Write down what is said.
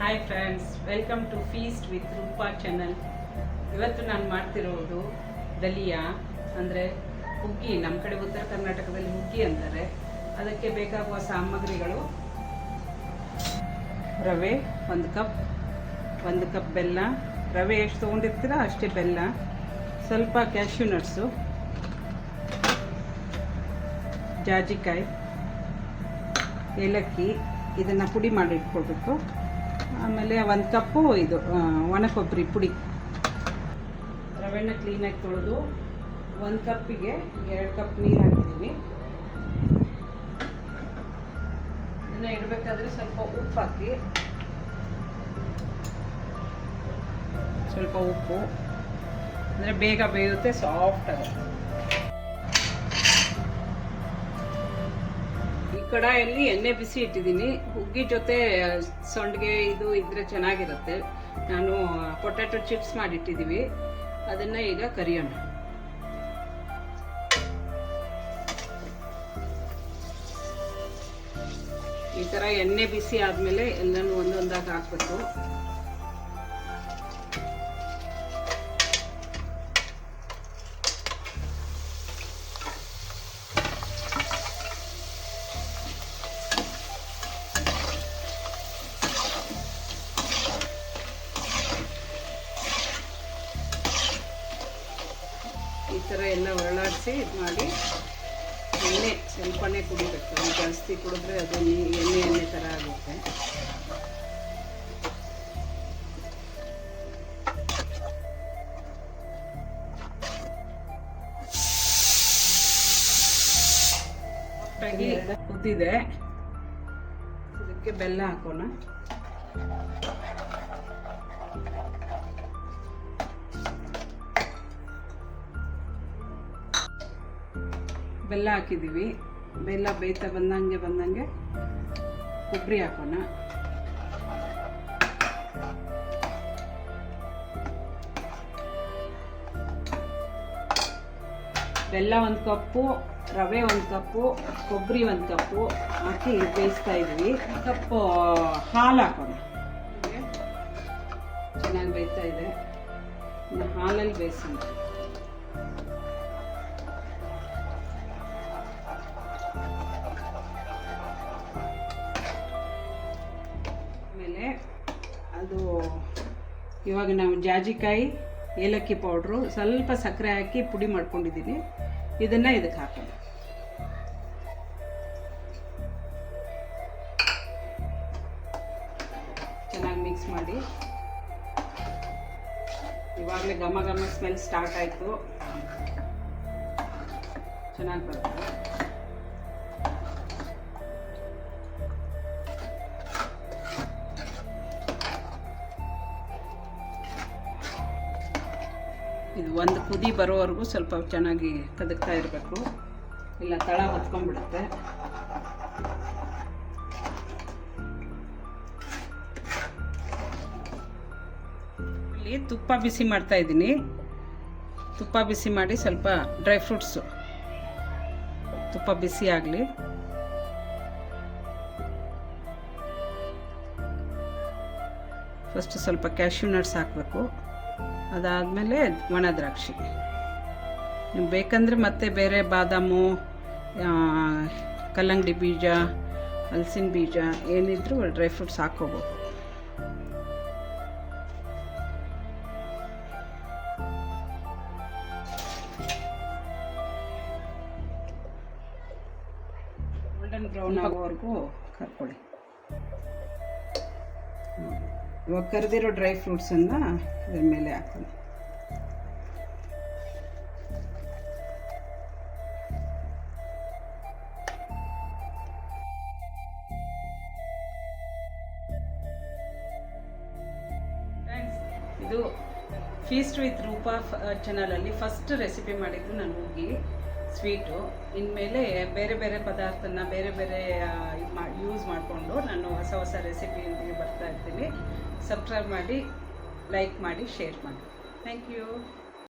Hi friends, welcome to feast with Roopa channel. ಇವತ್ತು ನಾನು ಮಾಡ್ತಿರೋದು ದಲಿಯಾ ಅಂದರೆ ಹುಗ್ಗಿ. ನಮ್ಮ ಕಡೆ ಉತ್ತರ ಕರ್ನಾಟಕದಲ್ಲಿ ಹುಗ್ಗಿ ಅಂತಾರೆ. ಅದಕ್ಕೆ ಬೇಕಾಗುವ ಸಾಮಗ್ರಿಗಳು: ರವೆ 1 ಕಪ್, 1 ಕಪ್ ಬೆಲ್ಲ. ರವೆ ಎಷ್ಟು ತೊಗೊಂಡಿರ್ತೀರ ಅಷ್ಟೇ ಬೆಲ್ಲ, ಸ್ವಲ್ಪ ಕ್ಯಾಶ್ಯೂ ನಟ್ಸು, ಜಾಜಿಕಾಯಿ, ಏಲಕ್ಕಿ. ಇದನ್ನು ಪುಡಿ ಮಾಡಿ ಇಟ್ಕೊಳ್ಬೇಕು. ಆಮೇಲೆ 1 ಕಪ್ಪು ಇದು ಒಣ ಕೊಬ್ಬರಿ ಪುಡಿ. ರವೆನ ಕ್ಲೀನಾಗಿ ತೊಳೆದು 1 ಕಪ್ಪಿಗೆ 2 ಕಪ್ ನೀರು ಹಾಕಿದ್ದೀವಿ. ಇದನ್ನು ಇಡಬೇಕಾದ್ರೆ ಸ್ವಲ್ಪ ಉಪ್ಪು ಹಾಕಿ, ಸ್ವಲ್ಪ ಉಪ್ಪು ಅಂದರೆ ಬೇಗ ಬೇಯುತ್ತೆ, ಸಾಫ್ಟ್ ಆಗುತ್ತೆ. ಕಡಾಯಲ್ಲಿ ಎಣ್ಣೆ ಬಿಸಿ ಇಟ್ಟಿದ್ದೀನಿ. ಹುಗ್ಗಿ ಜೊತೆ ಸಂಡಿಗೆ ಇದು ಇದ್ರೆ ಚೆನ್ನಾಗಿರುತ್ತೆ. ನಾನು ಪೊಟ್ಯಾಟೊ ಚಿಪ್ಸ್ ಮಾಡಿಟ್ಟಿದ್ದೀವಿ, ಅದನ್ನು ಈಗ ಕರಿಯೋಣ. ಈ ಥರ ಎಣ್ಣೆ ಬಿಸಿ ಆದಮೇಲೆ ಎಲ್ಲನೂ ಒಂದೊಂದಾಗಿ ಹಾಕಬೇಕು. ಈ ಥರ ಎಲ್ಲ ಹೊರಳಾಡಿಸಿ ಇದು ಮಾಡಿ ಎಣ್ಣೆ ಸ್ವಲ್ಪನೇ ಕುಡಿಬೇಕು. ಜಾಸ್ತಿ ಕುಡಿದ್ರೆ ಅದು ಎಣ್ಣೆ ಥರ ಆಗುತ್ತೆ. ಕುದ್ದಿದೆ, ಇದಕ್ಕೆ ಬೆಲ್ಲ ಹಾಕೋಣ. ಬೆಲ್ಲ ಹಾಕಿದ್ದೀವಿ. ಬೆಲ್ಲ ಬೇಯ್ತಾ ಬಂದಂಗೆ ಕೊಬ್ಬರಿ ಹಾಕೋಣ. ಬೆಲ್ಲ 1 ಕಪ್ಪು, ರವೆ 1 ಕಪ್ಪು, ಕೊಬ್ಬರಿ 1 ಕಪ್ಪು ಹಾಕಿ ಬೇಯಿಸ್ತಾ ಇದ್ವಿ. 1 ಕಪ್ ಹಾಲು ಹಾಕೋಣ. ಚೆನ್ನಾಗಿ ಬೇಯ್ತಾ ಇದೆ, ಇನ್ನು ಹಾಲಲ್ಲಿ ಬೇಯಿಸೋಣ. ಅದು ಇವಾಗ ನಾವು ಜಾಜಿಕಾಯಿ, ಏಲಕ್ಕಿ ಪೌಡ್ರು, ಸ್ವಲ್ಪ ಸಕ್ಕರೆ ಹಾಕಿ ಪುಡಿ ಮಾಡ್ಕೊಂಡಿದ್ದೀನಿ. ಇದನ್ನು ಇದಕ್ಕೆ ಹಾಕೋಣ. ಚೆನ್ನಾಗಿ ಮಿಕ್ಸ್ ಮಾಡಿ. ಇವಾಗಲೇ ಘಮ ಸ್ಮೆಲ್ ಸ್ಟಾರ್ಟ್ ಆಯಿತು, ಚೆನ್ನಾಗಿ ಬರುತ್ತೆ. ಇದು 1 ಕುದಿ ಬರೋವರೆಗೂ ಸ್ವಲ್ಪ ಚೆನ್ನಾಗಿ ಕದಕ್ತಾ ಇರಬೇಕು, ಇಲ್ಲ ತಳ ಹೊತ್ಕೊಂಡ್ಬಿಡುತ್ತೆ. ಇಲ್ಲಿ ತುಪ್ಪ ಬಿಸಿ ಮಾಡ್ತಾ ಇದ್ದೀನಿ. ತುಪ್ಪ ಬಿಸಿ ಮಾಡಿ ಸ್ವಲ್ಪ ಡ್ರೈ ಫ್ರೂಟ್ಸು ತುಪ್ಪ ಬಿಸಿ ಆಗಲಿ. ಫಸ್ಟ್ ಸ್ವಲ್ಪ ಕ್ಯಾಶ್ಯೂ ನಟ್ಸ್ ಹಾಕಬೇಕು, ಅದಾದಮೇಲೆ ಒಣ ದ್ರಾಕ್ಷಿ. ನೀವು ಬೇಕಂದರೆ ಮತ್ತೆ ಬೇರೆ ಬಾದಾಮು, ಕಲ್ಲಂಗಡಿ ಬೀಜ, ಹಲಸಿನ ಬೀಜ ಏನಿದ್ರು ಡ್ರೈ ಫ್ರೂಟ್ಸ್ ಹಾಕ್ಕೋಬೋದು. ಗೋಲ್ಡನ್ ಬ್ರೌನ್ ಆಗೋವರೆಗೂ ಕರ್ಕೊಳ್ಳಿ. ಇವಾಗ ಕರೆದಿರೋ ಡ್ರೈ ಫ್ರೂಟ್ಸನ್ನು ಇದ್ರ ಮೇಲೆ ಹಾಕೋಣ. ಇದು ಫೀಸ್ಟ್ ವಿತ್ ರೂಪಾ ಚಾನಲಲ್ಲಿ ಫಸ್ಟ್ ರೆಸಿಪಿ ಮಾಡಿದ್ದು ನಾನು ಹುಗ್ಗಿ ಸ್ವೀಟು. ಇನ್ಮೇಲೆ ಬೇರೆ ಬೇರೆ ಪದಾರ್ಥನ ಬೇರೆ ಯೂಸ್ ಮಾಡಿಕೊಂಡು ನಾನು ಹೊಸ ರೆಸಿಪಿಯೊಂದಿಗೆ ಬರ್ತಾ ಇರ್ತೀನಿ. ಸಬ್ಸ್ಕ್ರೈಬ್ ಮಾಡಿ, ಲೈಕ್ ಮಾಡಿ, ಶೇರ್ ಮಾಡಿ. Thank you.